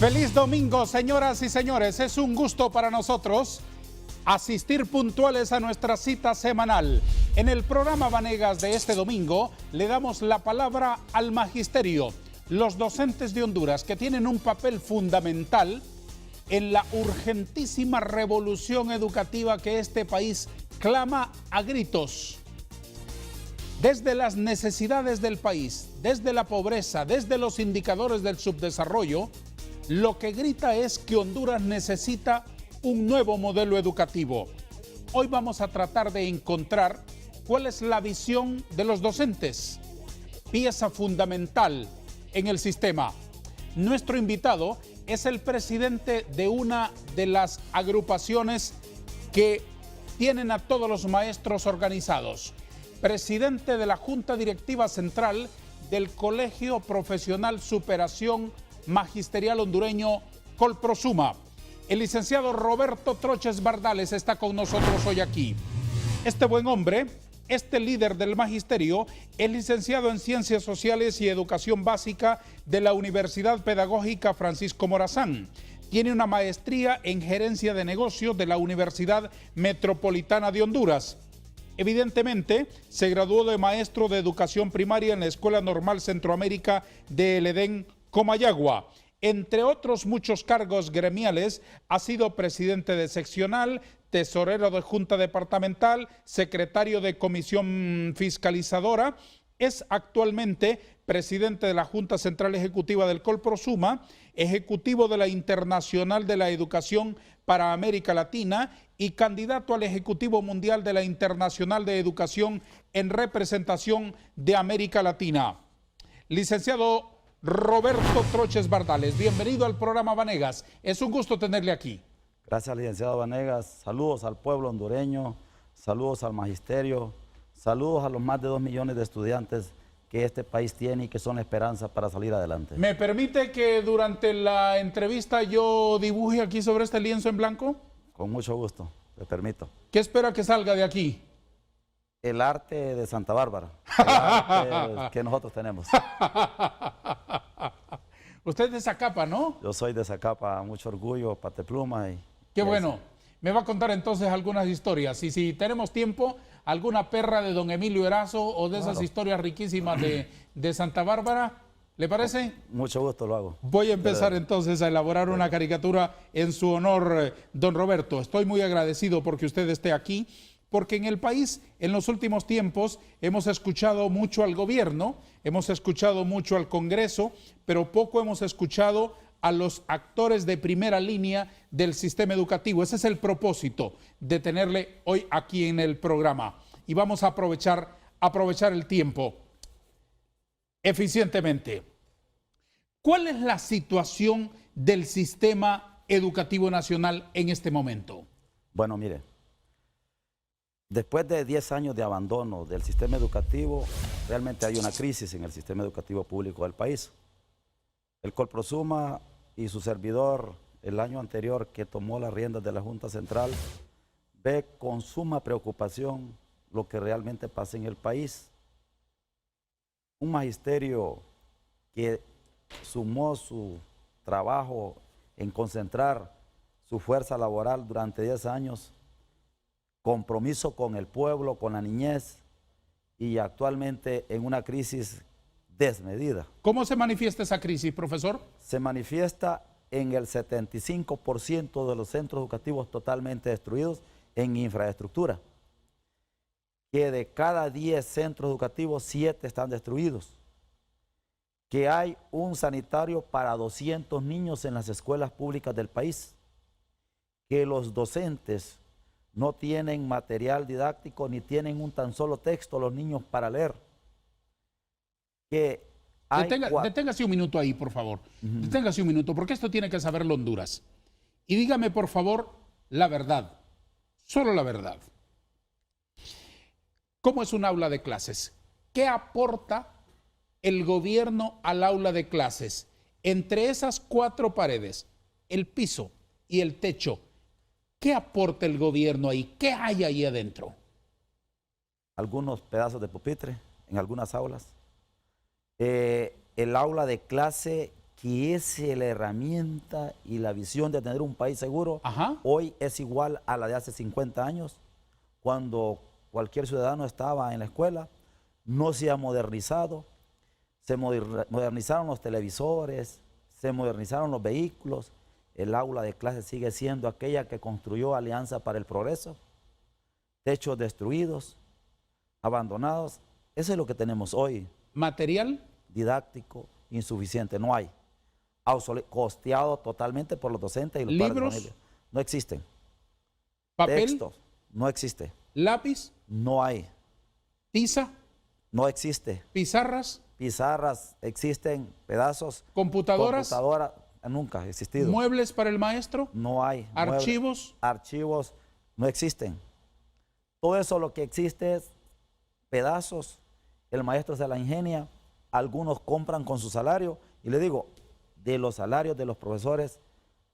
Feliz domingo, señoras y señores. Es un gusto para nosotros asistir puntuales a nuestra cita semanal. En el programa Vanegas de este domingo le damos la palabra al magisterio, los docentes de Honduras que tienen un papel fundamental en la urgentísima revolución educativa que este país clama a gritos. Desde las necesidades del país, desde la pobreza, desde los indicadores del subdesarrollo, lo que grita es que Honduras necesita un nuevo modelo educativo. Hoy vamos a tratar de encontrar cuál es la visión de los docentes, pieza fundamental en el sistema. Nuestro invitado es el presidente de una de las agrupaciones que tienen a todos los maestros organizados, presidente de la Junta Directiva Central del Colegio Profesional Superación Magisterial Hondureño Colprosuma. El licenciado Roberto Troches Bardales está con nosotros hoy aquí. Este buen hombre, este líder del magisterio, es licenciado en Ciencias Sociales y Educación Básica de la Universidad Pedagógica Francisco Morazán. Tiene una maestría en Gerencia de Negocios de la Universidad Metropolitana de Honduras. Evidentemente, se graduó de maestro de educación primaria en la Escuela Normal Centroamérica de El Edén, Comayagua. Entre otros muchos cargos gremiales, ha sido presidente de seccional, tesorero de junta departamental, secretario de comisión fiscalizadora. Es actualmente presidente de la Junta Central Ejecutiva del Colprosuma, ejecutivo de la Internacional de la Educación para América Latina y candidato al Ejecutivo Mundial de la Internacional de Educación en representación de América Latina. Licenciado Roberto Troches Bardales, bienvenido al programa Vanegas. Es un gusto tenerle aquí. Gracias, licenciado Vanegas. Saludos al pueblo hondureño, saludos al magisterio, saludos a los más de 2 millones de estudiantes que este país tiene y que son la esperanza para salir adelante. ¿Me permite que durante la entrevista yo dibuje aquí sobre este lienzo en blanco? Con mucho gusto, le permito. ¿Qué espera que salga de aquí? El arte de Santa Bárbara, el arte que nosotros tenemos. Usted es de Zacapa, ¿no? Yo soy de Zacapa, mucho orgullo, patepluma. Qué bueno. Me va a contar entonces algunas historias. Y si tenemos tiempo, alguna perra de don Emilio Erazo o de esas historias riquísimas de Santa Bárbara, ¿le parece? Mucho gusto lo hago. Voy a empezar entonces a elaborar una caricatura en su honor, don Roberto. Estoy muy agradecido porque usted esté aquí, porque en el país, en los últimos tiempos, hemos escuchado mucho al gobierno, hemos escuchado mucho al Congreso, pero poco hemos escuchado a los actores de primera línea del sistema educativo. Ese es el propósito de tenerle hoy aquí en el programa. Y vamos a aprovechar el tiempo eficientemente. ¿Cuál es la situación del sistema educativo nacional en este momento? Bueno, mire, después de 10 años de abandono del sistema educativo, realmente hay una crisis en el sistema educativo público del país. El Colprosuma y su servidor, el año anterior que tomó las riendas de la Junta Central, ve con suma preocupación lo que realmente pasa en el país. Un magisterio que sumó su trabajo en concentrar su fuerza laboral durante 10 años, compromiso con el pueblo, con la niñez, y actualmente en una crisis desmedida. ¿Cómo se manifiesta esa crisis, profesor? Se manifiesta en el 75% de los centros educativos totalmente destruidos en infraestructura. Que de cada 10 centros educativos, 7 están destruidos. Que hay un sanitario para 200 niños en las escuelas públicas del país. Que los docentes no tienen material didáctico ni tienen un tan solo texto los niños para leer. Que deténgase un minuto ahí, por favor. Deténgase un minuto, porque esto tiene que saberlo Honduras. Y dígame, por favor, la verdad. Solo la verdad. ¿Cómo es un aula de clases? ¿Qué aporta el gobierno al aula de clases? Entre esas 4 paredes, el piso y el techo, ¿qué aporta el gobierno ahí? ¿Qué hay ahí adentro? Algunos pedazos de pupitre en algunas aulas. El aula de clase que es la herramienta y la visión de tener un país seguro, hoy es igual a la de hace 50 años, cuando cualquier ciudadano estaba en la escuela, no se ha modernizado, se modernizaron los televisores, se modernizaron los vehículos, el aula de clase sigue siendo aquella que construyó Alianza para el Progreso, techos destruidos, abandonados, eso es lo que tenemos hoy. ¿Material? Didáctico, insuficiente, no hay. Costeado totalmente por los docentes y los ¿Libros? padres de familia. No existen. ¿Papel? Textos, no existe. ¿Lápiz? No hay. ¿Tiza? No existe. ¿Pizarras? Pizarras existen, pedazos. ¿Computadoras? Computadora, nunca ha existido. ¿Muebles para el maestro? No hay. ¿Archivos? Archivos no existen. Todo eso lo que existe es pedazos. El maestro se la ingenia. Algunos compran con su salario. Y le digo, de los salarios de los profesores,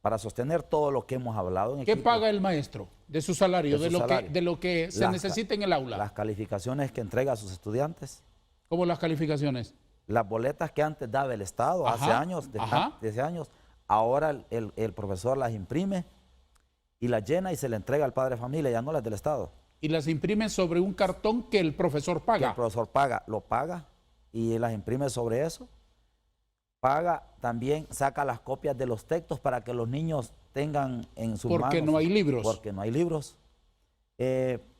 para sostener todo lo que hemos hablado. ¿Qué paga el maestro de su salario, de lo que se necesita en el aula? Las calificaciones que entrega a sus estudiantes. ¿Cómo las calificaciones? Las boletas que antes daba el Estado, hace años, desde años, ahora el profesor las imprime y las llena y se le entrega al padre de familia, ya no las del Estado. Y las imprime sobre un cartón que el profesor paga. Que el profesor paga, lo paga y las imprime sobre eso. Paga también, saca las copias de los textos para que los niños tengan en sus manos. Porque no hay libros. Porque no hay libros.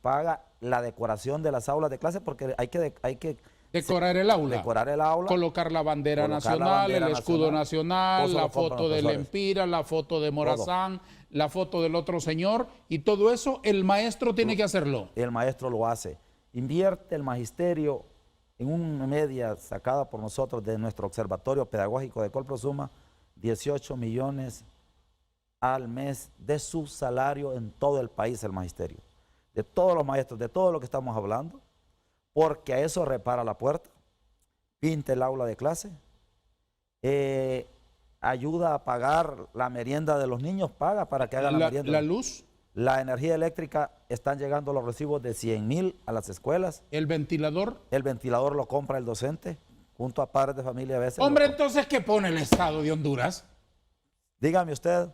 Paga la decoración de las aulas de clase porque hay que decorar el aula. Decorar el aula. Colocar la bandera nacional, el escudo nacional, la foto de Lempira, la foto de Morazán, la foto del otro señor, y todo eso el maestro tiene que hacerlo. El maestro lo hace. Invierte el magisterio en una media sacada por nosotros de nuestro observatorio pedagógico de Colprosuma, 18 millones al mes de su salario en todo el país, el magisterio. De todos los maestros, de todo lo que estamos hablando, porque a eso repara la puerta, pinta el aula de clase, ayuda a pagar la merienda de los niños, paga para que hagan la merienda. ¿La luz? La energía eléctrica, están llegando los recibos de 100,000 a las escuelas. ¿El ventilador? El ventilador lo compra el docente, junto a padres de familia a veces. Hombre, entonces, ¿qué pone el Estado de Honduras? Dígame usted,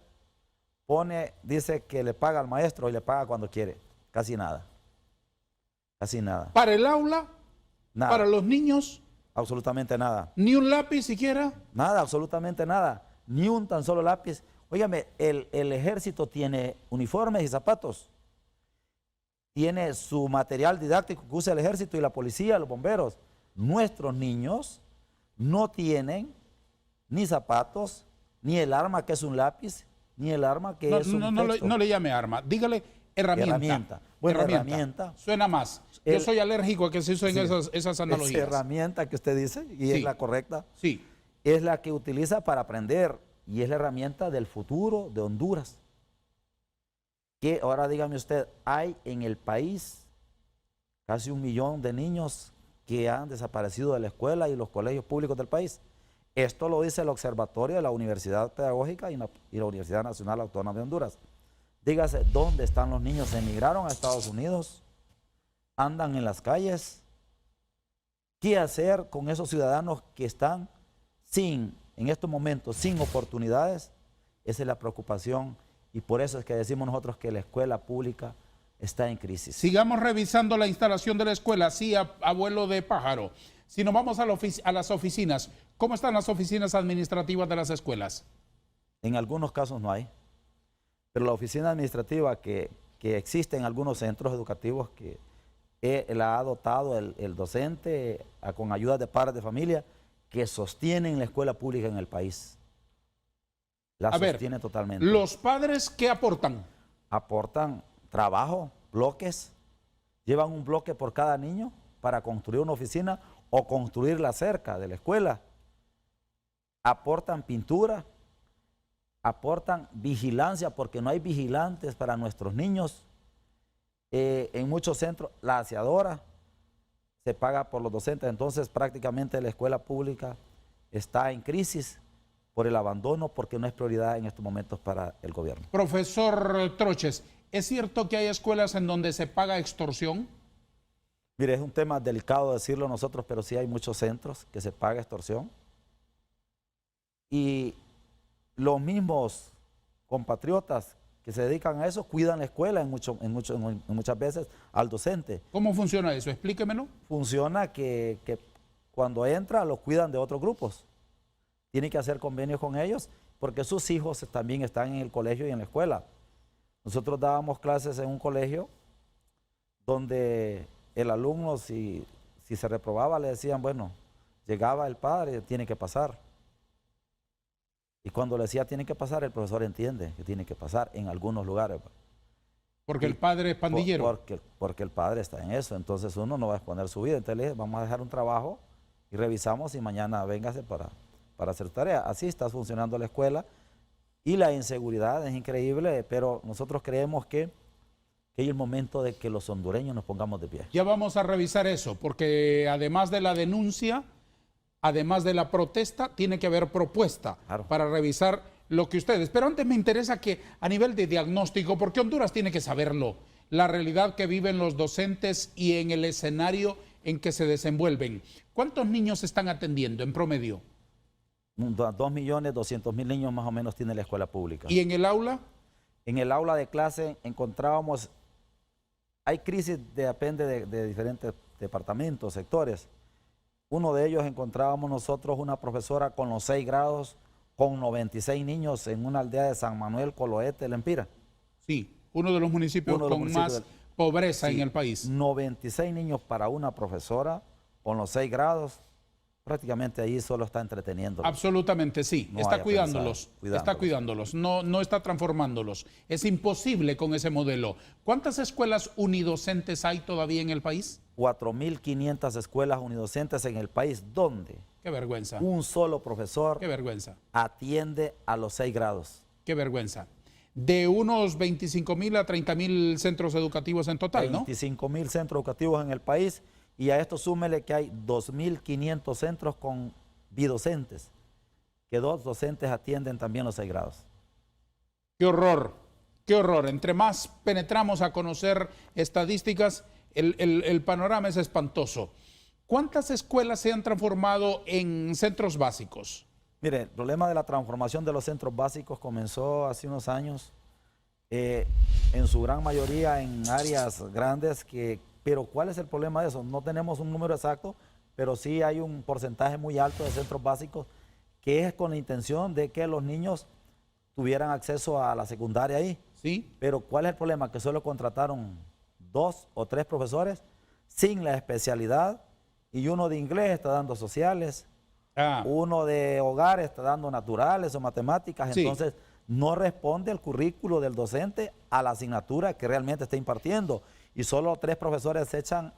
dice que le paga al maestro y le paga cuando quiere. Casi nada. Casi nada. ¿Para el aula? Nada. ¿Para los niños? Absolutamente nada. ¿Ni un lápiz siquiera? Nada, absolutamente nada. Ni un tan solo lápiz. Óigame, el ejército tiene uniformes y zapatos. Tiene su material didáctico que usa el ejército y la policía, los bomberos. Nuestros niños no tienen ni zapatos, ni el arma que es un lápiz, ni el arma que es un texto. No le llame arma, dígale herramienta. Bueno, herramienta. Suena más. Yo soy alérgico a que se usen esas analogías. Esa herramienta que usted dice, y es la correcta, es la que utiliza para aprender, y es la herramienta del futuro de Honduras. Que ahora dígame usted, hay en el país casi 1 millón de niños que han desaparecido de la escuela y los colegios públicos del país. Esto lo dice el Observatorio de la Universidad Pedagógica y la Universidad Nacional Autónoma de Honduras. Dígase, ¿dónde están los niños? ¿Emigraron a Estados Unidos? ¿Andan en las calles? ¿Qué hacer con esos ciudadanos que están en estos momentos, sin oportunidades? Esa es la preocupación, y por eso es que decimos nosotros que la escuela pública está en crisis. Sigamos revisando la instalación de la escuela, sí, abuelo de pájaro. Si nos vamos a las oficinas, ¿cómo están las oficinas administrativas de las escuelas? En algunos casos no hay, pero la oficina administrativa que existe en algunos centros educativos que la ha dotado el docente con ayuda de padres de familia que sostienen la escuela pública en el país. La sostiene totalmente. ¿Los padres qué aportan? Aportan trabajo, bloques, llevan un bloque por cada niño para construir una oficina o construirla cerca de la escuela. Aportan pintura, aportan vigilancia porque no hay vigilantes para nuestros niños. En muchos centros la aseadora se paga por los docentes, entonces prácticamente la escuela pública está en crisis por el abandono, porque no es prioridad en estos momentos para el gobierno. Profesor Troches, ¿es cierto que hay escuelas en donde se paga extorsión? Mire, es un tema delicado decirlo nosotros, pero sí hay muchos centros que se paga extorsión. y los mismos compatriotas que se dedican a eso cuidan la escuela en muchas veces al docente. ¿Cómo funciona eso? Explíquemelo. Funciona que cuando entra los cuidan de otros grupos. Tienen que hacer convenios con ellos porque sus hijos también están en el colegio y en la escuela. Nosotros dábamos clases en un colegio donde el alumno, si se reprobaba, le decían, bueno, llegaba el padre, tiene que pasar. Y cuando le decía tiene que pasar, el profesor entiende que tiene que pasar en algunos lugares. Porque el padre es pandillero. Porque el padre está en eso, entonces uno no va a exponer su vida. Entonces le dije, vamos a dejar un trabajo y revisamos y mañana véngase para hacer tarea. Así está funcionando la escuela y la inseguridad es increíble, pero nosotros creemos que es el momento de que los hondureños nos pongamos de pie. Ya vamos a revisar eso, porque además de la denuncia, además de la protesta, tiene que haber propuesta para revisar lo que ustedes. Pero antes me interesa que a nivel de diagnóstico, porque Honduras tiene que saberlo, la realidad que viven los docentes y en el escenario en que se desenvuelven. ¿Cuántos niños están atendiendo en promedio? 2.200.000 niños más o menos tiene la escuela pública. ¿Y en el aula? En el aula de clase encontrábamos, hay crisis, depende de diferentes departamentos, sectores. Uno de ellos encontrábamos nosotros una profesora con los 6 grados, con 96 niños en una aldea de San Manuel, Coloete, Lempira. Sí, uno de los municipios con más pobreza en el país. 96 niños para una profesora con los 6 grados, prácticamente ahí solo está entreteniendo. Absolutamente, sí, no está cuidándolos, no está transformándolos. Es imposible con ese modelo. ¿Cuántas escuelas unidocentes hay todavía en el país? 4.500 escuelas unidocentes en el país, donde qué vergüenza, un solo profesor qué vergüenza atiende a los 6 grados. Qué vergüenza. De unos 25.000 a 30.000 centros educativos en total, ¿no? 25.000 centros educativos en el país, y a esto súmele que hay 2.500 centros con bidocentes, que 2 docentes atienden también los 6 grados. Qué horror, qué horror. Entre más penetramos a conocer estadísticas, el panorama es espantoso. ¿Cuántas escuelas se han transformado en centros básicos? Mire, el problema de la transformación de los centros básicos comenzó hace unos años, en su gran mayoría en áreas grandes, pero ¿cuál es el problema de eso? No tenemos un número exacto, pero sí hay un porcentaje muy alto de centros básicos que es con la intención de que los niños tuvieran acceso a la secundaria ahí. Sí. Pero ¿cuál es el problema? Que solo contrataron 2 o 3 profesores sin la especialidad, y uno de inglés está dando sociales, uno de hogar está dando naturales o matemáticas, sí. Entonces no responde el currículo del docente a la asignatura que realmente está impartiendo, y solo 3 profesores se echan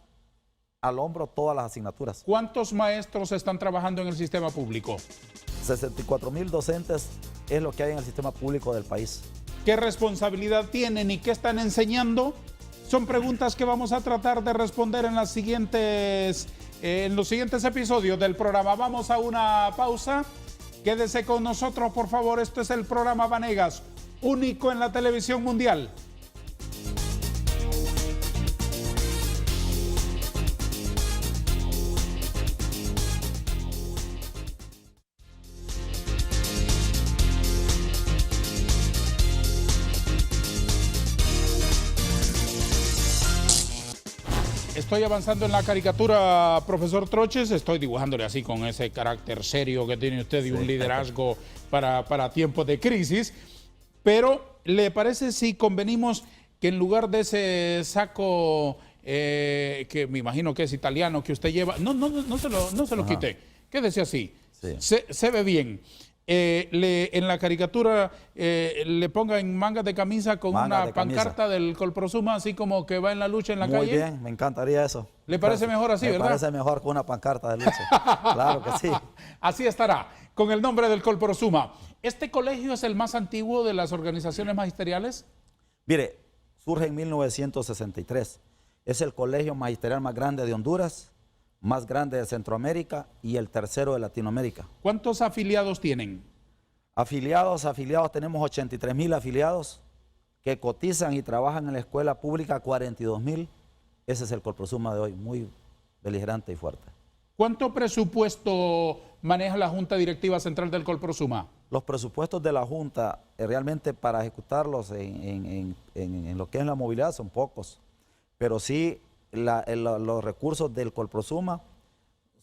al hombro todas las asignaturas. ¿Cuántos maestros están trabajando en el sistema público? 64.000 docentes es lo que hay en el sistema público del país. ¿Qué responsabilidad tienen y qué están enseñando? Son preguntas que vamos a tratar de responder en los siguientes episodios del programa. Vamos a una pausa. Quédese con nosotros, por favor. Esto es el programa Vanegas, único en la televisión mundial. Estoy avanzando en la caricatura, profesor Troches. Estoy dibujándole así con ese carácter serio que tiene usted y un liderazgo para tiempos de crisis. Pero, ¿le parece si convenimos que en lugar de ese saco que me imagino que es italiano que usted lleva, no se lo quite, quédese así, sí. se ve bien. En la caricatura le ponga en mangas de camisa con una pancarta del Colprosuma, así como que va en la lucha en la calle. Muy bien, me encantaría eso. ¿Le parece mejor así, verdad? Me parece mejor con una pancarta de lucha. Claro que sí. Así estará, con el nombre del Colprosuma. ¿Este colegio es el más antiguo de las organizaciones magisteriales? Mire, surge en 1963. Es el colegio magisterial más grande de Honduras, más grande de Centroamérica y el tercero de Latinoamérica. ¿Cuántos afiliados tienen? Afiliados, tenemos 83.000 afiliados que cotizan y trabajan en la escuela pública, 42.000. Ese es el Colprosuma de hoy, muy beligerante y fuerte. ¿Cuánto presupuesto maneja la Junta Directiva Central del Colprosuma? Los presupuestos de la Junta, realmente para ejecutarlos en lo que es la movilidad son pocos, pero sí los recursos del Colprosuma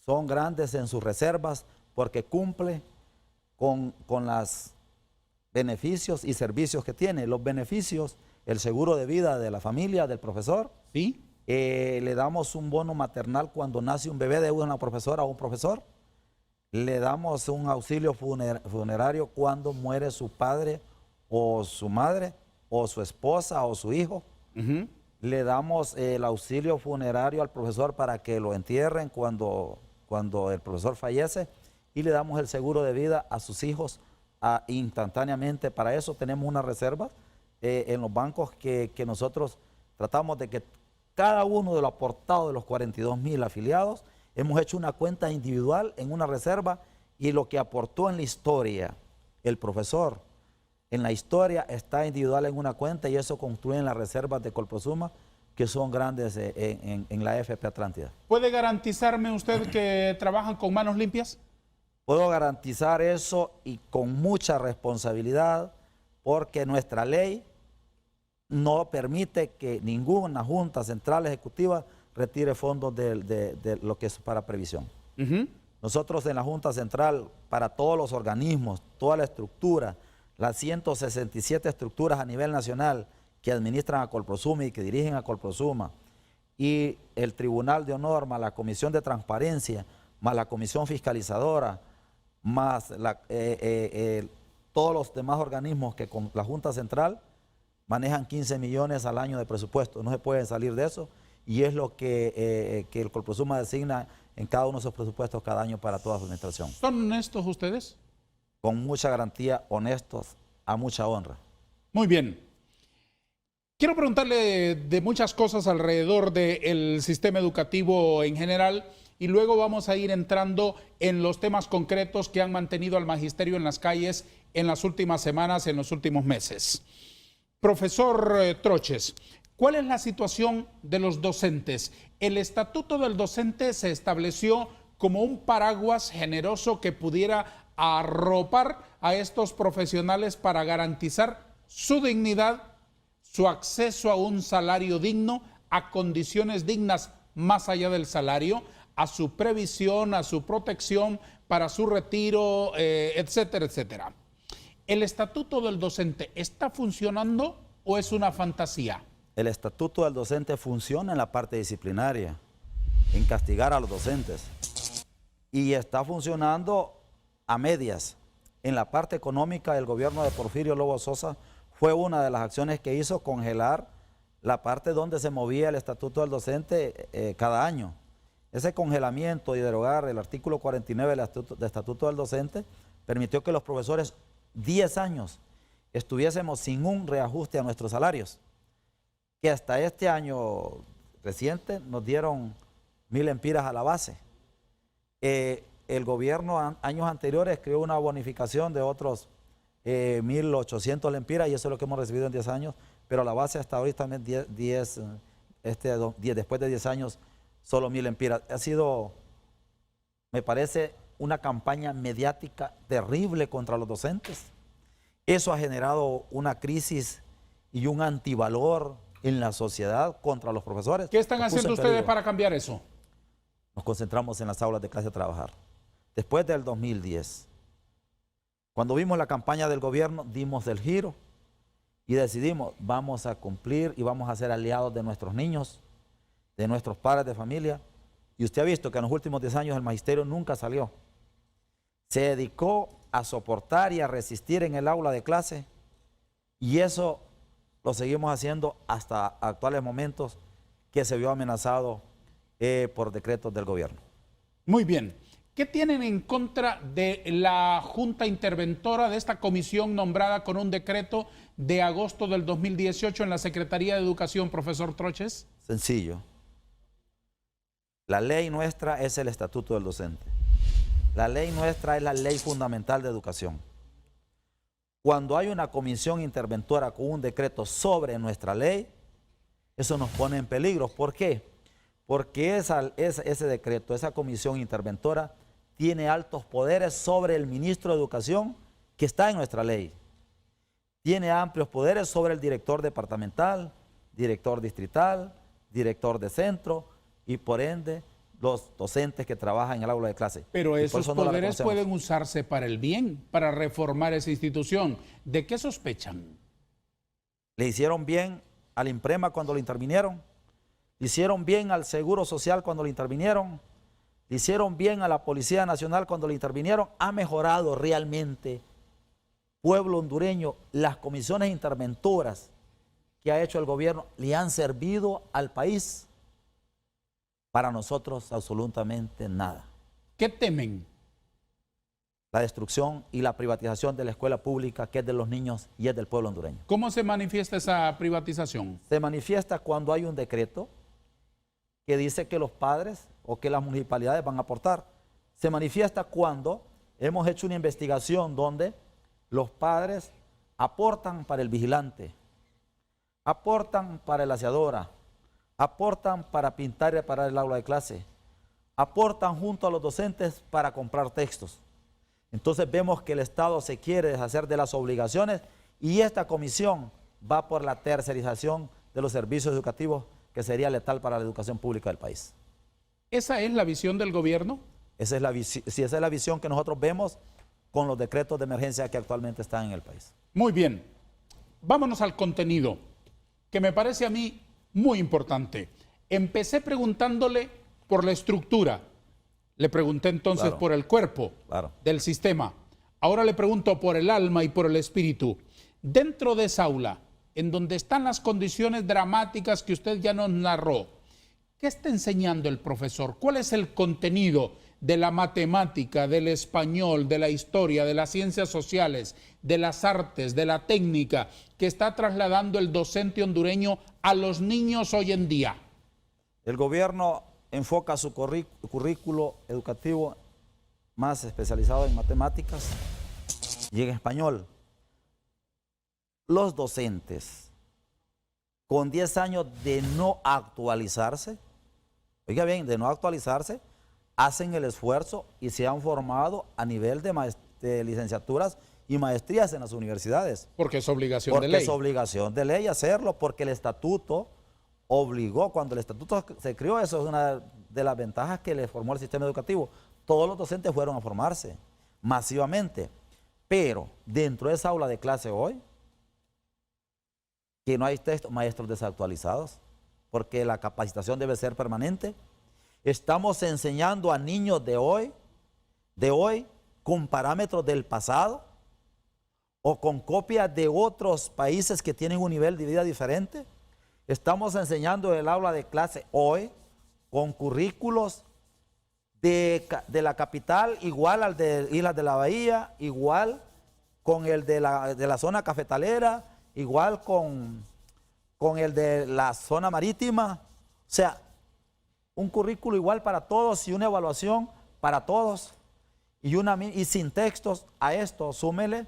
son grandes en sus reservas porque cumple con los beneficios y servicios que tiene. Los beneficios, el seguro de vida de la familia, del profesor. ¿Sí? Le damos un bono maternal cuando nace un bebé de una profesora o un profesor. Le damos un auxilio funerario cuando muere su padre o su madre o su esposa o su hijo. Le damos el auxilio funerario al profesor para que lo entierren cuando el profesor fallece, y le damos el seguro de vida a sus hijos instantáneamente. Para eso tenemos una reserva en los bancos que nosotros tratamos de que cada uno de los aportados de los 42,000 afiliados, hemos hecho una cuenta individual en una reserva, y lo que aportó en la historia el profesor, en la historia está individual en una cuenta, y eso construye las reservas de Colprosuma, que son grandes en la AFP Atlántida. ¿Puede garantizarme usted que trabajan con manos limpias? Puedo garantizar eso, y con mucha responsabilidad, porque nuestra ley no permite que ninguna Junta Central Ejecutiva retire fondos de lo que es para previsión. Nosotros en la Junta Central, para todos los organismos, toda la estructura, las 167 estructuras a nivel nacional que administran a Colprosuma y que dirigen a Colprosuma, y el Tribunal de Honor, más la Comisión de Transparencia, más la Comisión Fiscalizadora, más todos los demás organismos que con la Junta Central manejan 15 millones al año de presupuesto. No se pueden salir de eso, y es lo que el Colprosuma designa en cada uno de esos presupuestos cada año para toda su administración. ¿Son honestos ustedes? Con mucha garantía, honestos, a mucha honra. Muy bien. Quiero preguntarle de muchas cosas alrededor del sistema educativo en general, y luego vamos a ir entrando en los temas concretos que han mantenido al magisterio en las calles en las últimas semanas, en los últimos meses. Profesor Troches, ¿cuál es la situación de los docentes? El estatuto del docente se estableció como un paraguas generoso que pudiera arropar a estos profesionales para garantizar su dignidad, su acceso a un salario digno, a condiciones dignas más allá del salario, a su previsión, a su protección para su retiro, etcétera, etcétera. ¿El estatuto del docente está funcionando o es una fantasía? El estatuto del docente funciona en la parte disciplinaria, en castigar a los docentes, y está funcionando a medias. En la parte económica, el gobierno de Porfirio Lobo Sosa fue una de las acciones que hizo congelar la parte donde se movía el estatuto del docente cada año. Ese congelamiento y derogar el artículo 49 del estatuto del docente permitió que los profesores 10 años estuviésemos sin un reajuste a nuestros salarios, que hasta este año reciente nos dieron 1.000 lempiras a la base. El gobierno años anteriores creó una bonificación de otros 1.800 lempiras, y eso es lo que hemos recibido en 10 años, pero la base hasta ahorita después de 10 años, solo 1.000 lempiras. Ha sido, me parece, una campaña mediática terrible contra los docentes. Eso ha generado una crisis y un antivalor en la sociedad contra los profesores. ¿Qué están haciendo ustedes para cambiar eso? Nos concentramos en las aulas de clase a trabajar. Después del 2010, cuando vimos la campaña del gobierno, dimos el giro y decidimos, vamos a cumplir y vamos a ser aliados de nuestros niños, de nuestros padres de familia. Y usted ha visto que en los últimos 10 años el magisterio nunca salió. Se dedicó a soportar y a resistir en el aula de clase, y eso lo seguimos haciendo hasta actuales momentos que se vio amenazado por decretos del gobierno. Muy bien. ¿Qué tienen en contra de la Junta Interventora, de esta comisión nombrada con un decreto de agosto del 2018 en la Secretaría de Educación, profesor Troches? Sencillo. La ley nuestra es el estatuto del docente. La ley nuestra es la ley fundamental de educación. Cuando hay una comisión interventora con un decreto sobre nuestra ley, eso nos pone en peligro. ¿Por qué? Porque ese decreto, esa comisión interventora, tiene altos poderes sobre el ministro de Educación, que está en nuestra ley. Tiene amplios poderes sobre el director departamental, director distrital, director de centro y por ende los docentes que trabajan en el aula de clase. Pero esos no poderes pueden usarse para el bien, para reformar esa institución. ¿De qué sospechan? Le hicieron bien al IMPREMA cuando lo intervinieron, le hicieron bien al Seguro Social cuando lo intervinieron, le hicieron bien a la Policía Nacional cuando lo intervinieron. Ha mejorado realmente pueblo hondureño. Las comisiones interventoras que ha hecho el gobierno le han servido al país. Para nosotros absolutamente nada. ¿Qué temen? La destrucción y la privatización de la escuela pública, que es de los niños y es del pueblo hondureño. ¿Cómo se manifiesta esa privatización? Se manifiesta cuando hay un decreto que dice que los padres o que las municipalidades van a aportar. Se manifiesta cuando hemos hecho una investigación donde los padres aportan para el vigilante, aportan para la aseadora, aportan para pintar y reparar el aula de clase, aportan junto a los docentes para comprar textos. Entonces vemos que el Estado se quiere deshacer de las obligaciones y esta comisión va por la tercerización de los servicios educativos, que sería letal para la educación pública del país. ¿Esa es la visión del gobierno? Esa es la visión que nosotros vemos con los decretos de emergencia que actualmente están en el país. Muy bien, vámonos al contenido, que me parece a mí muy importante. Empecé preguntándole por la estructura, le pregunté entonces por el cuerpo del sistema, ahora le pregunto por el alma y por el espíritu. Dentro de esa aula, en donde están las condiciones dramáticas que usted ya nos narró, ¿qué está enseñando el profesor? ¿Cuál es el contenido de la matemática, del español, de la historia, de las ciencias sociales, de las artes, de la técnica que está trasladando el docente hondureño a los niños hoy en día? El gobierno enfoca su currículo educativo más especializado en matemáticas y en español. Los docentes con 10 años de no actualizarse, oiga bien, de no actualizarse, hacen el esfuerzo y se han formado a nivel de licenciaturas y maestrías en las universidades. Porque es obligación de ley. Porque es obligación de ley hacerlo, porque el estatuto obligó, cuando el estatuto se creó, eso es una de las ventajas que le formó el sistema educativo. Todos los docentes fueron a formarse masivamente, pero dentro de esa aula de clase hoy, que no hay maestros desactualizados, porque la capacitación debe ser permanente. Estamos enseñando a niños de hoy con parámetros del pasado o con copias de otros países que tienen un nivel de vida diferente. Estamos enseñando el aula de clase hoy con currículos de la capital, igual al de Islas de la Bahía, igual con el de la zona cafetalera, igual con el de la zona marítima. O sea, un currículo igual para todos y una evaluación para todos y sin textos. A esto súmele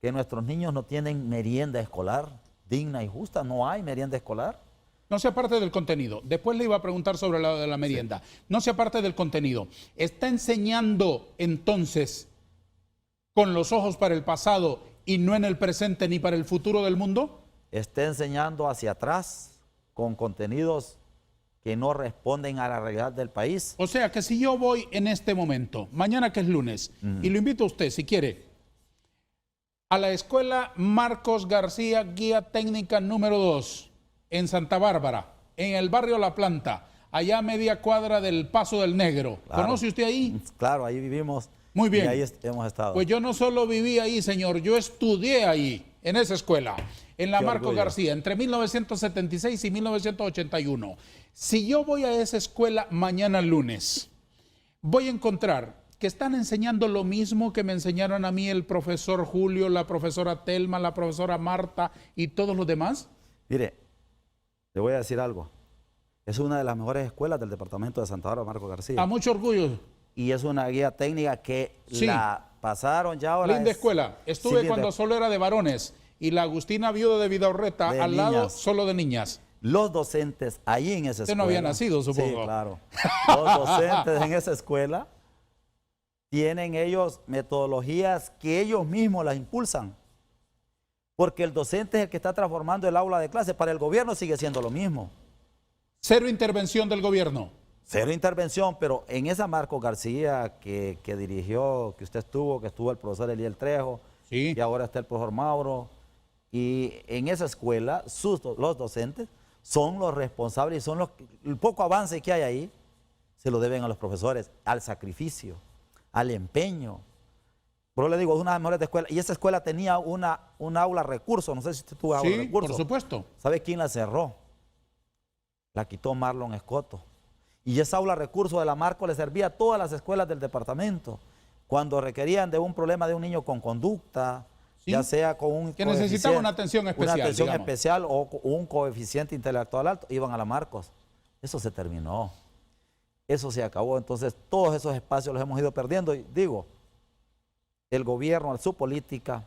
que nuestros niños no tienen merienda escolar digna y justa. No hay merienda escolar. No se aparte del contenido. Después le iba a preguntar sobre la de la merienda. Sí. No se aparte del contenido. ¿Está enseñando entonces con los ojos para el pasado y no en el presente ni para el futuro del mundo? Está enseñando hacia atrás con contenidos que no responden a la realidad del país. O sea que si yo voy en este momento, mañana que es lunes, y lo invito a usted, si quiere, a la escuela Marcos García, guía técnica número 2, en Santa Bárbara, en el barrio La Planta, allá a media cuadra del Paso del Negro. Claro. ¿Conoce usted ahí? Claro, ahí vivimos. Muy bien. Y ahí hemos estado. Pues yo no solo viví ahí, señor, yo estudié ahí, en esa escuela, en la Marcos García, entre 1976 y 1981. Si yo voy a esa escuela mañana lunes, voy a encontrar que están enseñando lo mismo que me enseñaron a mí el profesor Julio, la profesora Telma, la profesora Marta y todos los demás. Mire, le voy a decir algo. Es una de las mejores escuelas del departamento de Santa Bárbara, Marcos García. A mucho orgullo. Y es una guía técnica que la pasaron ya ahora. Linda escuela. Estuve cuando solo era de varones y la Agustina Viuda de Vidaurreta al niñas. Lado solo de niñas. Los docentes ahí en esa escuela. Usted no había nacido, supongo. Sí, claro. Los docentes en esa escuela tienen ellos metodologías que ellos mismos las impulsan. Porque el docente es el que está transformando el aula de clase. Para el gobierno sigue siendo lo mismo. Cero intervención del gobierno. Cero intervención, pero en esa Marcos García que dirigió, que usted estuvo, que estuvo el profesor Eliel Trejo, Sí. y ahora está el profesor Mauro, y en esa escuela los docentes son los responsables y son el poco avance que hay ahí, se lo deben a los profesores, al sacrificio, al empeño. Por eso le digo, es una de las mejores escuelas, y esa escuela tenía un aula recurso, no sé si usted tuvo aula Sí, recurso. por supuesto. ¿Sabe quién la cerró? La quitó Marlon Escoto. Y esa aula recurso de la Marco le servía a todas las escuelas del departamento. Cuando requerían de un problema de un niño con conducta, Sí. ya sea con un Que necesitaba una atención especial. Una atención digamos. especial o un coeficiente intelectual alto, iban a la Marcos. Eso se terminó. Eso se acabó. Entonces, todos esos espacios los hemos ido perdiendo. Y digo, el gobierno, su política,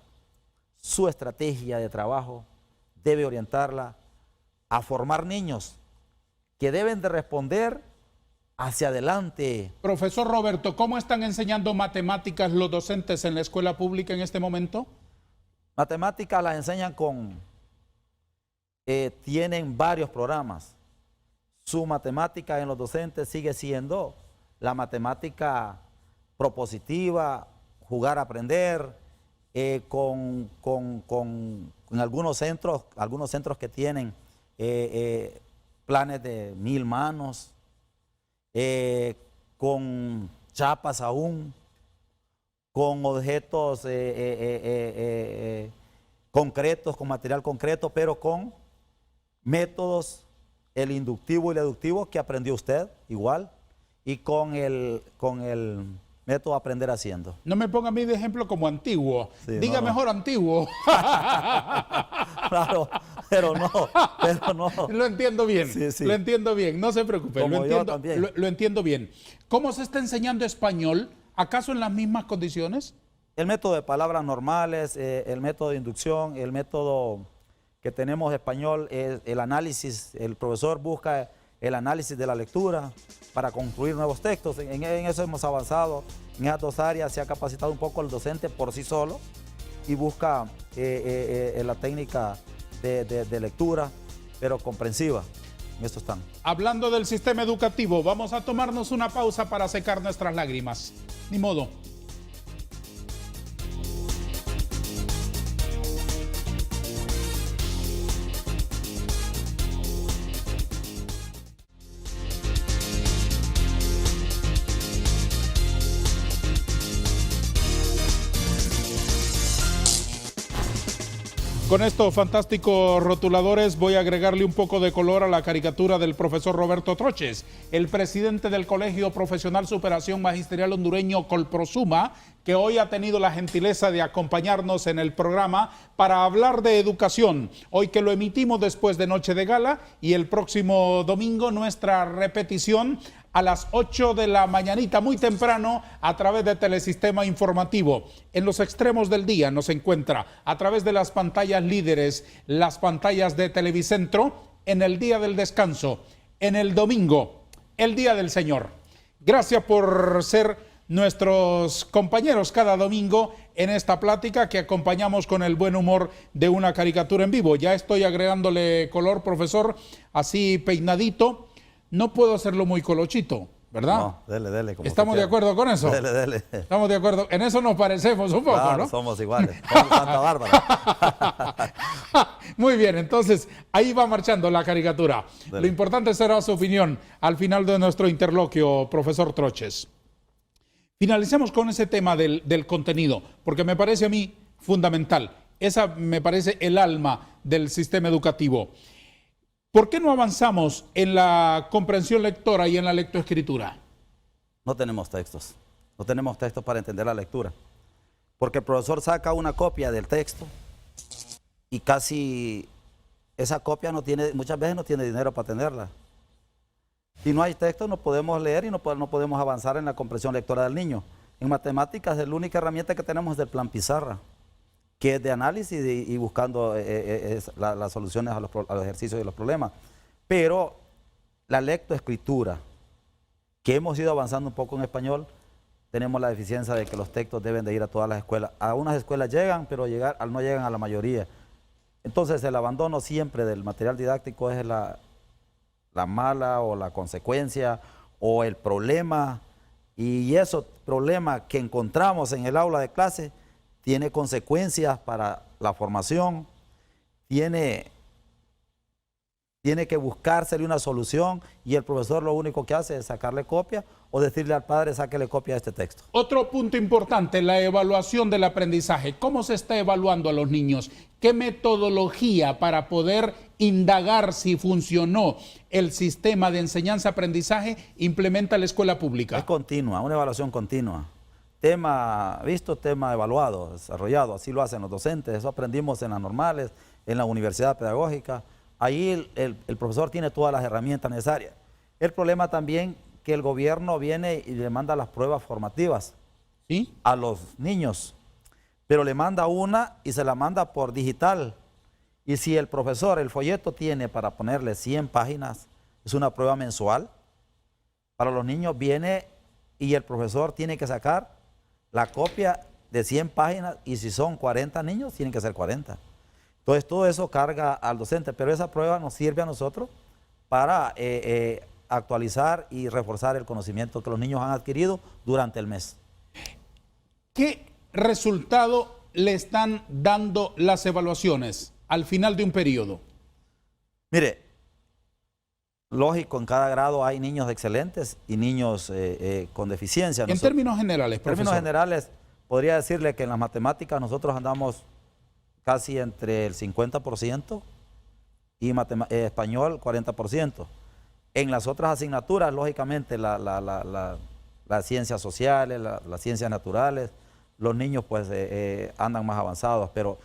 su estrategia de trabajo, debe orientarla a formar niños que deben de responder hacia adelante. Profesor Roberto, ¿cómo están enseñando matemáticas los docentes en la escuela pública en este momento? Matemáticas las enseñan tienen varios programas. Su matemática en los docentes sigue siendo la matemática propositiva, jugar a aprender, en algunos centros que tienen planes de 1000 manos, con chapas aún, con objetos concretos, con material concreto, pero con métodos, el inductivo y el deductivo que aprendió usted igual, y con el método aprender haciendo. No me ponga a mí de ejemplo como antiguo. Sí, Diga no. mejor antiguo. Claro, pero no. Lo entiendo bien, Sí, sí. lo entiendo bien, no se preocupe, Como lo yo entiendo, también. lo entiendo bien. ¿Cómo se está enseñando español? ¿Acaso en las mismas condiciones? El método de palabras normales, el método de inducción, el método que tenemos de español es el análisis. El profesor busca el análisis de la lectura para construir nuevos textos. En eso hemos avanzado. En esas dos áreas se ha capacitado un poco el docente por sí solo y busca la técnica de lectura, pero comprensiva. En esto están. Hablando del sistema educativo, vamos a tomarnos una pausa para secar nuestras lágrimas. Ni modo. Con estos fantásticos rotuladores voy a agregarle un poco de color a la caricatura del profesor Roberto Troches, el presidente del Colegio Profesional Superación Magisterial Hondureño Colprosuma, que hoy ha tenido la gentileza de acompañarnos en el programa para hablar de educación. Hoy que lo emitimos después de Noche de Gala y el próximo domingo nuestra repetición a las 8 de la mañanita, muy temprano, a través de Telesistema Informativo. En los extremos del día nos encuentra a través de las pantallas líderes, las pantallas de Televicentro, en el día del descanso, en el domingo, el Día del Señor. Gracias por ser nuestros compañeros cada domingo en esta plática que acompañamos con el buen humor de una caricatura en vivo. Ya estoy agregándole color, profesor, así peinadito. No puedo hacerlo muy colochito, ¿verdad? No, dele. ¿Estamos de acuerdo con eso? Dele. Estamos de acuerdo. En eso nos parecemos un poco, Claro, ¿no? somos iguales. Somos Santa Bárbara. Muy bien, entonces ahí va marchando la caricatura. Dale. Lo importante será su opinión al final de nuestro interloquio, profesor Troches. Finalicemos con ese tema del contenido, porque me parece a mí fundamental. Esa me parece el alma del sistema educativo. ¿Por qué no avanzamos en la comprensión lectora y en la lectoescritura? No tenemos textos. No tenemos textos para entender la lectura. Porque el profesor saca una copia del texto y casi esa copia muchas veces no tiene dinero para tenerla. Si no hay texto no podemos leer y no podemos avanzar en la comprensión lectora del niño. En matemáticas la única herramienta que tenemos es del plan pizarra, que es de análisis y buscando las soluciones a los ejercicios y los problemas. Pero la lectoescritura, que hemos ido avanzando un poco en español, tenemos la deficiencia de que los textos deben de ir a todas las escuelas. A unas escuelas llegan, pero no llegan a la mayoría. Entonces el abandono siempre del material didáctico es la mala o la consecuencia o el problema, y esos problemas que encontramos en el aula de clase tiene consecuencias para la formación, tiene que buscársele una solución, y el profesor lo único que hace es sacarle copia o decirle al padre, sáquele copia de este texto. Otro punto importante, la evaluación del aprendizaje. ¿Cómo se está evaluando a los niños? ¿Qué metodología para poder indagar si funcionó el sistema de enseñanza-aprendizaje implementa la escuela pública? Es continua, una evaluación continua. Tema visto, tema evaluado, desarrollado, así lo hacen los docentes. Eso aprendimos en las normales, en la universidad pedagógica. Ahí el profesor tiene todas las herramientas necesarias. El problema también que el gobierno viene y le manda las pruebas formativas, ¿sí?, a los niños, pero le manda una y se la manda por digital. Y si el profesor, el folleto tiene para ponerle 100 páginas, es una prueba mensual, para los niños viene y el profesor tiene que sacar la copia de 100 páginas, y si son 40 niños, tienen que ser 40. Entonces todo eso carga al docente, pero esa prueba nos sirve a nosotros para actualizar y reforzar el conocimiento que los niños han adquirido durante el mes. ¿Qué resultado le están dando las evaluaciones al final de un periodo? Mire, lógico, en cada grado hay niños excelentes y niños con deficiencia. En términos generales, profesor. En términos generales, podría decirle que en las matemáticas nosotros andamos casi entre el 50% y español 40%. En las otras asignaturas, lógicamente, las ciencias sociales, las ciencias naturales, los niños pues andan más avanzados, pero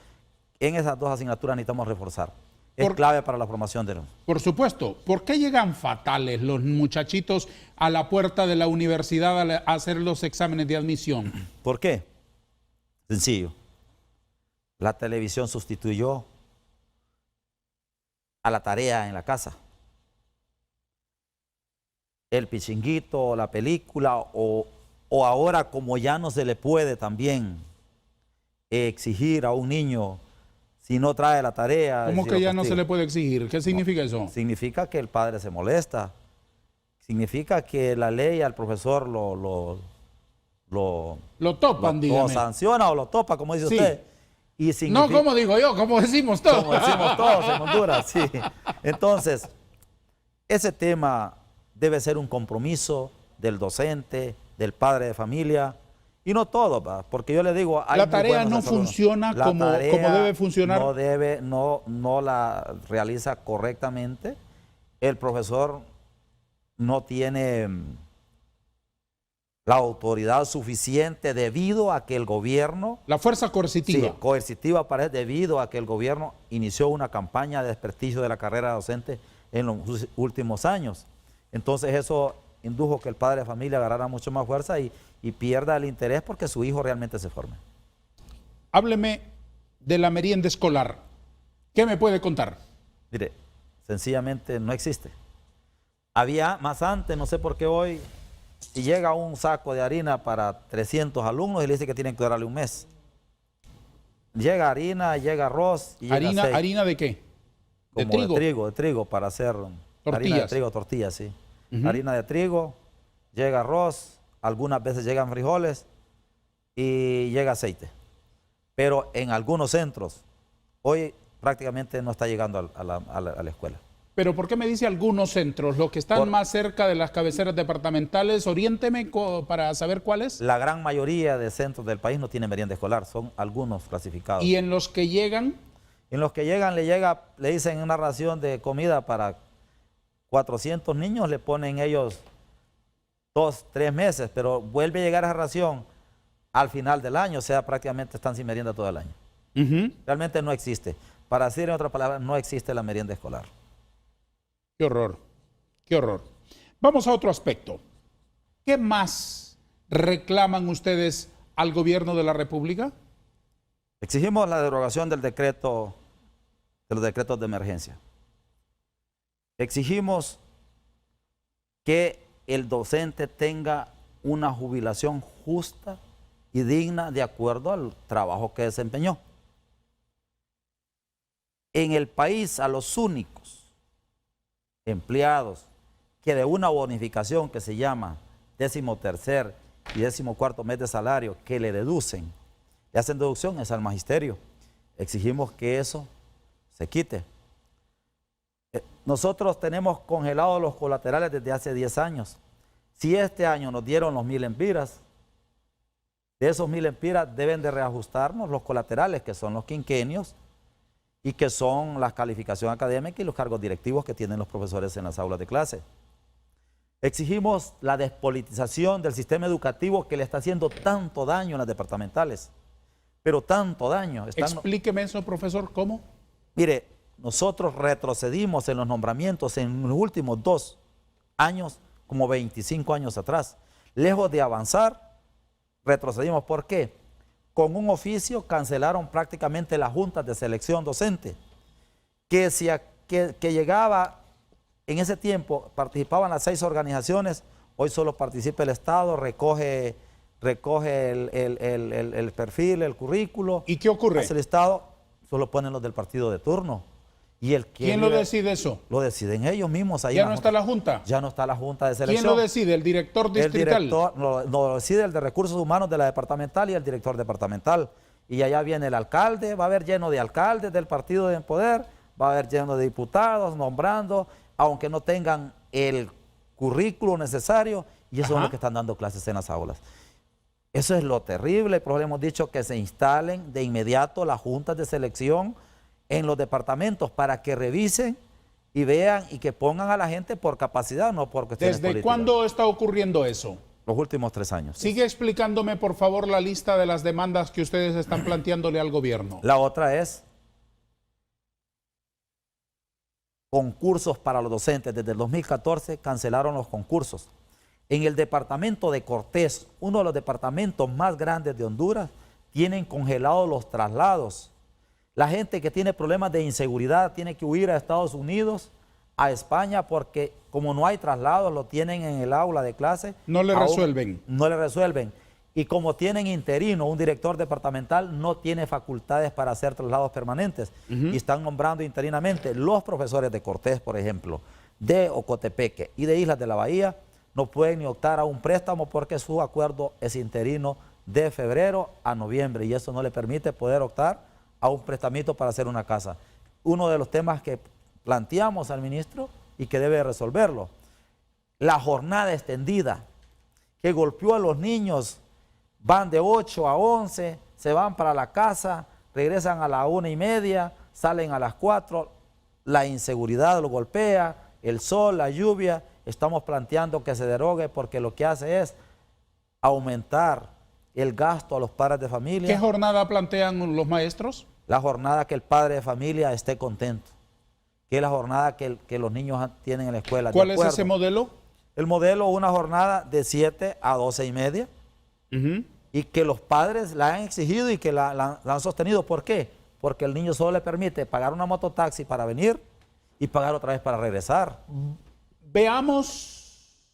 en esas dos asignaturas necesitamos reforzar. Es clave para la formación de los... Por supuesto. ¿Por qué llegan fatales los muchachitos a la puerta de la universidad a hacer los exámenes de admisión? ¿Por qué? Sencillo. La televisión sustituyó a la tarea en la casa. El pichinguito, la película, o ahora, como ya no se le puede también exigir a un niño si no trae la tarea. ¿Cómo que ya no se le puede exigir? ¿Qué significa eso? Significa que el padre se molesta. Significa que la ley al profesor lo topan, dígame. Lo sanciona o lo topa, como dice usted. Y no, como digo yo, como decimos todos. Como decimos todos en Honduras, sí. Entonces, ese tema debe ser un compromiso del docente, del padre de familia, y no todo, porque yo le digo... La tarea no funciona como debe funcionar. No la realiza correctamente. El profesor no tiene la autoridad suficiente debido a que el gobierno... La fuerza coercitiva. Sí, coercitiva parece, debido a que el gobierno inició una campaña de desprestigio de la carrera docente en los últimos años. Entonces eso indujo que el padre de familia agarrara mucho más fuerza y pierda el interés porque su hijo realmente se forme. Hábleme de la merienda escolar. ¿Qué me puede contar? Mire, sencillamente no existe. Había más antes, no sé por qué hoy, si llega un saco de harina para 300 alumnos y le dice que tienen que darle un mes. Llega harina, llega arroz y llega aceite. ¿Harina de qué? ¿De trigo? De trigo para hacer tortillas. Harina de trigo, tortillas, sí. Harina de trigo, llega arroz, algunas veces llegan frijoles y llega aceite. Pero en algunos centros, hoy prácticamente no está llegando a la escuela. ¿Pero por qué me dice algunos centros? Los que están más cerca de las cabeceras departamentales, oriénteme para saber cuáles. La gran mayoría de centros del país no tienen merienda escolar, son algunos clasificados. ¿Y en los que llegan? En los que llegan le dicen una ración de comida para 400 niños, le ponen ellos 2, 3 meses, pero vuelve a llegar esa ración al final del año, o sea, prácticamente están sin merienda todo el año. Realmente no existe. Para decir en otras palabras, no existe la merienda escolar. Qué horror, qué horror. Vamos a otro aspecto. ¿Qué más reclaman ustedes al gobierno de la República? Exigimos la derogación del decreto, de los decretos de emergencia. Exigimos que el docente tenga una jubilación justa y digna de acuerdo al trabajo que desempeñó. En el país, a los únicos empleados que de una bonificación que se llama 13º y 14º mes de salario que le deducen, le hacen deducción, es al magisterio. Exigimos que eso se quite. Nosotros tenemos congelados los colaterales desde hace 10 años. Si este año nos dieron los 1000 empiras, de esos 1000 empiras deben de reajustarnos los colaterales, que son los quinquenios y que son la calificación académica y los cargos directivos que tienen los profesores en las aulas de clase. Exigimos la despolitización del sistema educativo que le está haciendo tanto daño en las departamentales, pero tanto daño. Explíqueme eso, profesor, ¿cómo? Mire, nosotros retrocedimos en los nombramientos en los últimos 2 años, como 25 años atrás. Lejos de avanzar, retrocedimos. ¿Por qué? Con un oficio cancelaron prácticamente las juntas de selección docente, que llegaba en ese tiempo, participaban las 6 organizaciones, hoy solo participa el Estado, recoge el perfil, el currículo. ¿Y qué ocurre? Hace el Estado, solo ponen los del partido de turno. Y ¿Quién lo decide eso? Lo deciden ellos mismos. Ahí ¿Ya no está la Junta? Ya no está la Junta de Selección. ¿Quién lo decide? ¿El director distrital? El director, lo decide el de Recursos Humanos de la departamental y el director departamental. Y allá viene el alcalde, va a haber lleno de alcaldes del partido en poder, va a haber lleno de diputados nombrando, aunque no tengan el currículo necesario, y eso es lo que están dando clases en las aulas. Eso es lo terrible. Por eso hemos dicho que se instalen de inmediato las juntas de selección en los departamentos para que revisen y vean y que pongan a la gente por capacidad, no por cuestiones políticas. ¿Desde cuándo está ocurriendo eso? Los últimos 3 años. Sigue explicándome, por favor, la lista de las demandas que ustedes están planteándole al gobierno. La otra es concursos para los docentes. Desde el 2014 cancelaron los concursos. En el departamento de Cortés, uno de los departamentos más grandes de Honduras, tienen congelados los traslados. La gente que tiene problemas de inseguridad tiene que huir a Estados Unidos, a España, porque como no hay traslados, lo tienen en el aula de clase. No le resuelven. No le resuelven. Y como tienen interino, un director departamental no tiene facultades para hacer traslados permanentes. Y están nombrando interinamente. Los profesores de Cortés, por ejemplo, de Ocotepeque y de Islas de la Bahía, no pueden ni optar a un préstamo porque su acuerdo es interino de febrero a noviembre y eso no le permite poder optar a un prestamito para hacer una casa. Uno de los temas que planteamos al ministro y que debe resolverlo, la jornada extendida que golpeó a los niños, van de 8 a 11, se van para la casa, regresan a la 1:30, salen a las 4, la inseguridad lo golpea, el sol, la lluvia. Estamos planteando que se derogue porque lo que hace es aumentar el gasto a los padres de familia. ¿Qué jornada plantean los maestros? La jornada que el padre de familia esté contento, que es la jornada que los niños tienen en la escuela. ¿Cuál es ese modelo? El modelo, una jornada de 7 a 12:30, y que los padres la han exigido y que la han sostenido. ¿Por qué? Porque el niño solo le permite pagar una mototaxi para venir y pagar otra vez para regresar. Veamos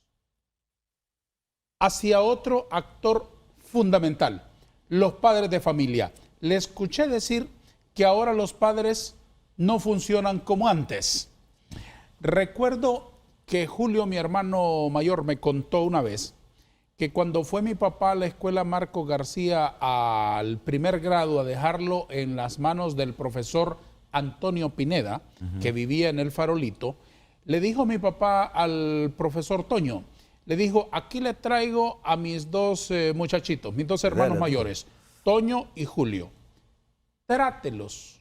hacia otro actor fundamental, los padres de familia. Le escuché decir que ahora los padres no funcionan como antes. Recuerdo que Julio, mi hermano mayor, me contó una vez que cuando fue mi papá a la escuela Marco García al primer grado a dejarlo en las manos del profesor Antonio Pineda, que vivía en El Farolito, le dijo mi papá al profesor Toño, le dijo, aquí le traigo a mis 2 muchachitos, mis 2 hermanos mayores, Toño y Julio. Trátelos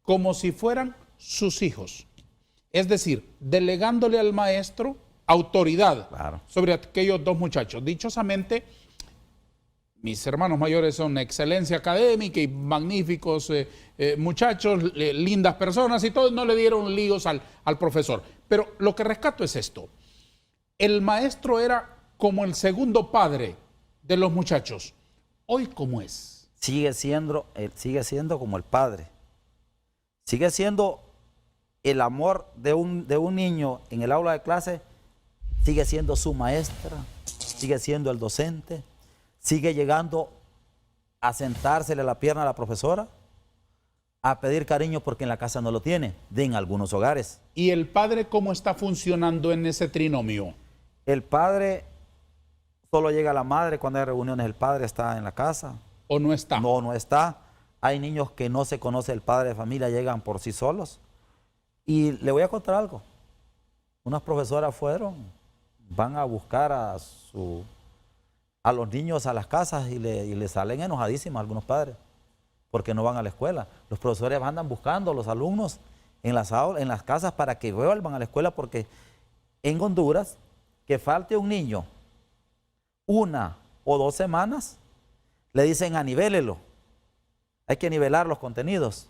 como si fueran sus hijos. Es decir, delegándole al maestro autoridad sobre aquellos 2 muchachos. Dichosamente, mis hermanos mayores son excelencia académica y magníficos muchachos, lindas personas y todos no le dieron líos al profesor. Pero lo que rescato es esto. El maestro era como el segundo padre de los muchachos. ¿Hoy cómo es? Sigue siendo como el padre. Sigue siendo el amor de un niño en el aula de clase, sigue siendo su maestra, sigue siendo el docente, sigue llegando a sentársele la pierna a la profesora, a pedir cariño porque en la casa no lo tiene, en algunos hogares. ¿Y el padre cómo está funcionando en ese trinomio? El padre, solo llega la madre cuando hay reuniones, el padre está en la casa. ¿O no está? No, no está. Hay niños que no se conoce el padre de familia, llegan por sí solos. Y le voy a contar algo. Unas profesoras van a buscar a los niños a las casas y le salen enojadísimos a algunos padres porque no van a la escuela. Los profesores andan buscando a los alumnos en las aulas, en las casas para que vuelvan a la escuela, porque en Honduras, que falte un niño 1 o 2 semanas, le dicen anivélelo. Hay que nivelar los contenidos.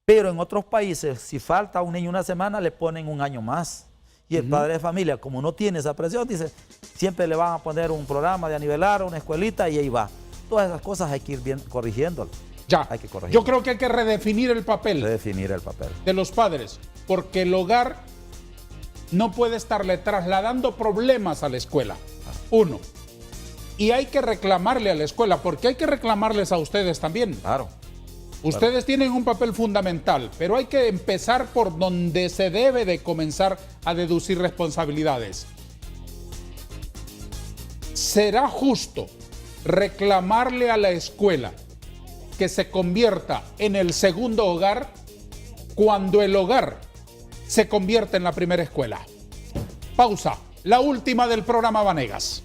Pero en otros países, si falta un niño 1 semana, le ponen 1 año más. Y el padre de familia, como no tiene esa presión, dice, siempre le van a poner un programa de anivelar, una escuelita y ahí va. Todas esas cosas hay que ir bien corrigiéndolas. Ya, hay que corregirlas. Yo creo que hay que redefinir el papel. Redefinir el papel de los padres, porque el hogar no puede estarle trasladando problemas a la escuela. 1. Y hay que reclamarle a la escuela, porque hay que reclamarles a ustedes también. Claro. Ustedes tienen un papel fundamental, pero hay que empezar por donde se debe de comenzar a deducir responsabilidades. ¿Será justo reclamarle a la escuela que se convierta en el segundo hogar cuando el hogar se convierte en la primera escuela? Pausa, la última del programa Vanegas.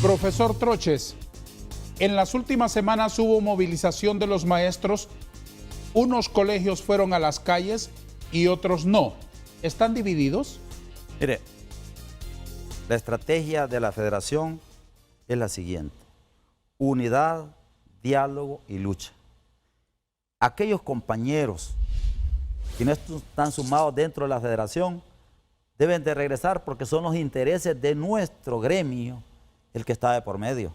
Profesor Troches, en las últimas semanas hubo movilización de los maestros. Unos colegios fueron a las calles y otros no. ¿Están divididos? Mire, la estrategia de la federación es la siguiente: unidad, diálogo y lucha. Aquellos compañeros que no están sumados dentro de la federación deben de regresar, porque son los intereses de nuestro gremio el que está de por medio.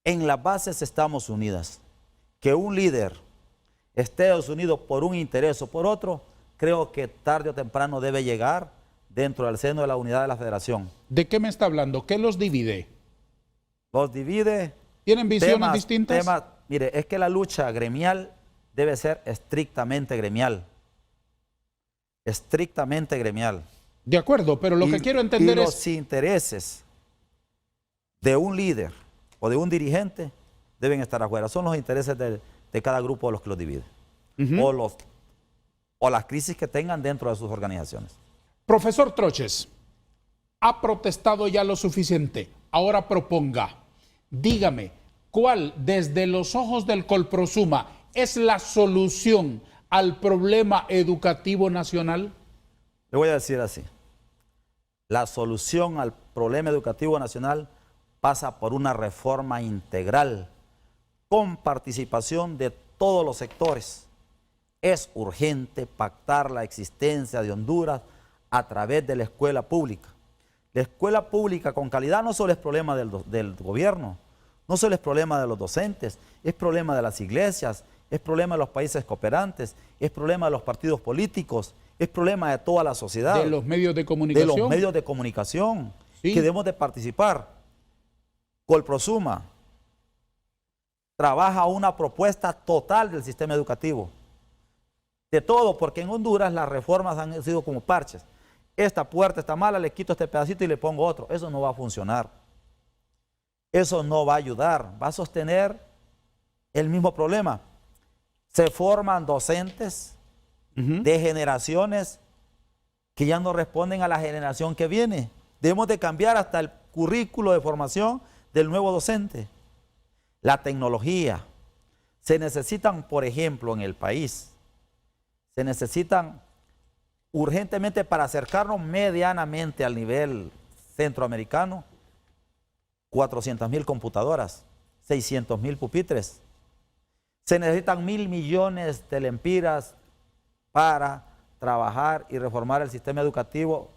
En las bases estamos unidas. Que un líder esté unido por un interés o por otro, creo que tarde o temprano debe llegar dentro del seno de la unidad de la federación. ¿De qué me está hablando? ¿Qué los divide? Los divide. ¿Tienen visiones distintas? Mire, es que la lucha gremial debe ser estrictamente gremial. Estrictamente gremial. De acuerdo, pero lo que quiero entender es... los intereses de un líder o de un dirigente deben estar afuera. Son los intereses de cada grupo los que los dividen. O las crisis que tengan dentro de sus organizaciones. Profesor Troches, ha protestado ya lo suficiente. Ahora proponga. Dígame, ¿cuál desde los ojos del Colprosuma es la solución al problema educativo nacional? Le voy a decir así. La solución al problema educativo nacional pasa por una reforma integral con participación de todos los sectores. Es urgente pactar la existencia de Honduras a través de la escuela pública. La escuela pública con calidad no solo es problema del gobierno, no solo es problema de los docentes, es problema de las iglesias, es problema de los países cooperantes, es problema de los partidos políticos, es problema de toda la sociedad. De los medios de comunicación. De los medios de comunicación, sí, que debemos de participar. Colprosuma trabaja una propuesta total del sistema educativo. De todo, porque en Honduras las reformas han sido como parches. Esta puerta está mala, le quito este pedacito y le pongo otro. Eso no va a funcionar. Eso no va a ayudar. Va a sostener el mismo problema. Se forman docentes de generaciones que ya no responden a la generación que viene. Debemos de cambiar hasta el currículo de formación del nuevo docente. La tecnología. Se necesitan, por ejemplo, en el país, se necesitan urgentemente, para acercarnos medianamente al nivel centroamericano, 400,000 computadoras, 600,000 pupitres. Se necesitan 1.000 millones de lempiras para trabajar y reformar el sistema educativo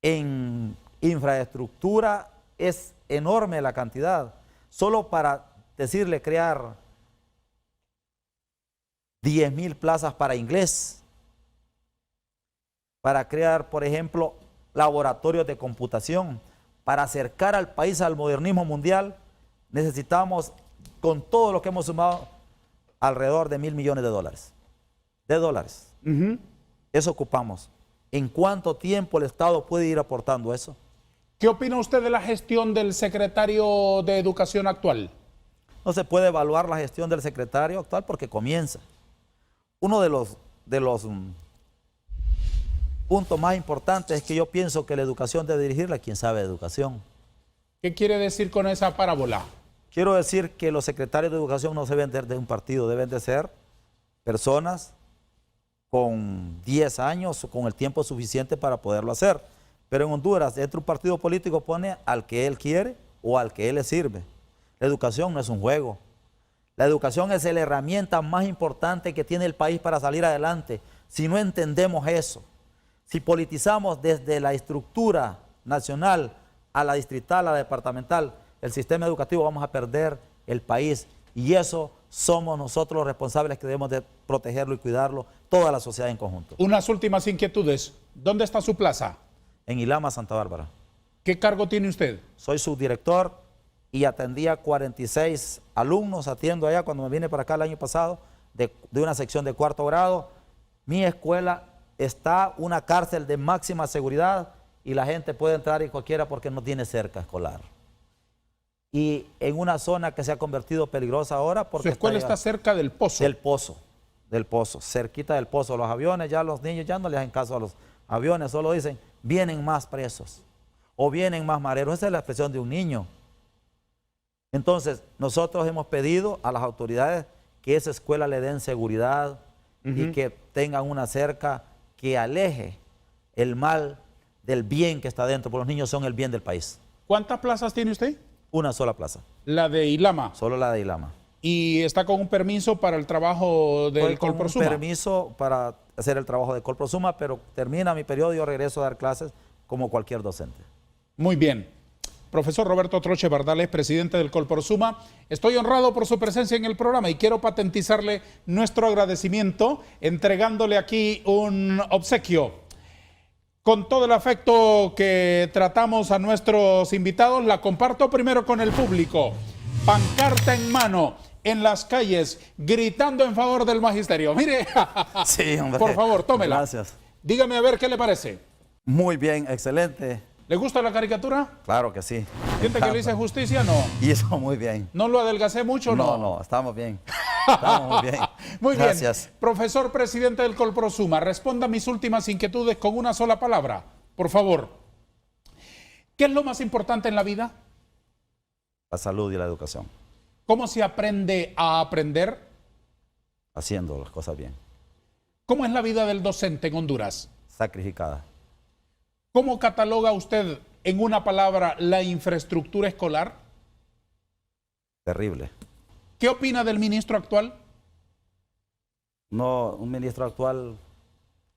En infraestructura es enorme la cantidad. Solo para decirle crear 10.000 plazas para inglés, para crear, por ejemplo, laboratorios de computación, para acercar al país al modernismo mundial, necesitamos, con todo lo que hemos sumado, alrededor de $1.000 millones de dólares. Eso ocupamos. ¿En cuánto tiempo el Estado puede ir aportando eso? ¿Qué opina usted de la gestión del secretario de Educación actual? No se puede evaluar la gestión del secretario actual porque comienza. Uno de los puntos más importantes es que yo pienso que la educación debe dirigirla a quien sabe de educación. ¿Qué quiere decir con esa parábola? Quiero decir que los secretarios de educación no se deben de un partido, deben de ser personas con 10 años o con el tiempo suficiente para poderlo hacer. Pero en Honduras, dentro de un partido político pone al que él quiere o al que él le sirve. La educación no es un juego. La educación es la herramienta más importante que tiene el país para salir adelante. Si no entendemos eso, si politizamos desde la estructura nacional a la distrital, a la departamental, el sistema educativo, vamos a perder el país. Y eso somos nosotros los responsables que debemos de protegerlo y cuidarlo, toda la sociedad en conjunto. Unas últimas inquietudes. ¿Dónde está su plaza? En Ilama, Santa Bárbara. ¿Qué cargo tiene usted? Soy subdirector y atendía 46 alumnos, atiendo allá cuando me vine para acá el año pasado, de una sección de 4º grado. Mi escuela está una cárcel de máxima seguridad y la gente puede entrar y cualquiera porque no tiene cerca escolar. Y en una zona que se ha convertido peligrosa ahora porque... Su escuela está cerca del pozo. Del pozo, cerquita del pozo. Los aviones, ya los niños ya no le hacen caso a los aviones, solo dicen, vienen más presos o vienen más mareros. Esa es la expresión de un niño. Entonces, nosotros hemos pedido a las autoridades que esa escuela le den seguridad y que tengan una cerca que aleje el mal del bien que está dentro, porque los niños son el bien del país. ¿Cuántas plazas tiene usted? Una sola plaza. La de Ilama. Solo la de Ilama. ¿Y está con un permiso para el trabajo del Colprosuma? Un permiso para hacer el trabajo de Colprosuma, pero termina mi periodo y yo regreso a dar clases como cualquier docente. Muy bien. Profesor Roberto Troche Bardales, presidente del Colprosuma, estoy honrado por su presencia en el programa y quiero patentizarle nuestro agradecimiento entregándole aquí un obsequio. Con todo el afecto que tratamos a nuestros invitados, la comparto primero con el público. Pancarta en mano, en las calles, gritando en favor del magisterio. Mire, sí, hombre. Por favor, tómela. Gracias. Dígame a ver qué le parece. Muy bien, excelente. ¿Le gusta la caricatura? Claro que sí. ¿Siente que le hice justicia? No. Hizo muy bien. ¿No lo adelgacé mucho? No, no, estamos bien. Estamos muy bien. Muy Gracias. bien. Profesor presidente del Colprosuma, responda a mis últimas inquietudes con una sola palabra, por favor. ¿Qué es lo más importante en la vida? La salud y la educación. ¿Cómo se aprende a aprender? Haciendo las cosas bien. ¿Cómo es la vida del docente en Honduras? Sacrificada. ¿Cómo cataloga usted en una palabra la infraestructura escolar? Terrible. ¿Qué opina del ministro actual? No, un ministro actual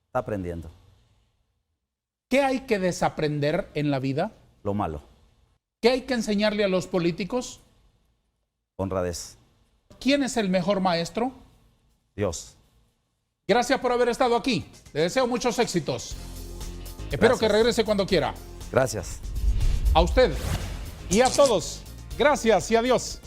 está aprendiendo. ¿Qué hay que desaprender en la vida? Lo malo. ¿Qué hay que enseñarle a los políticos? Honradez. ¿Quién es el mejor maestro? Dios. Gracias por haber estado aquí. Le deseo muchos éxitos. Espero que regrese cuando quiera. Gracias. A usted y a todos. Gracias y adiós.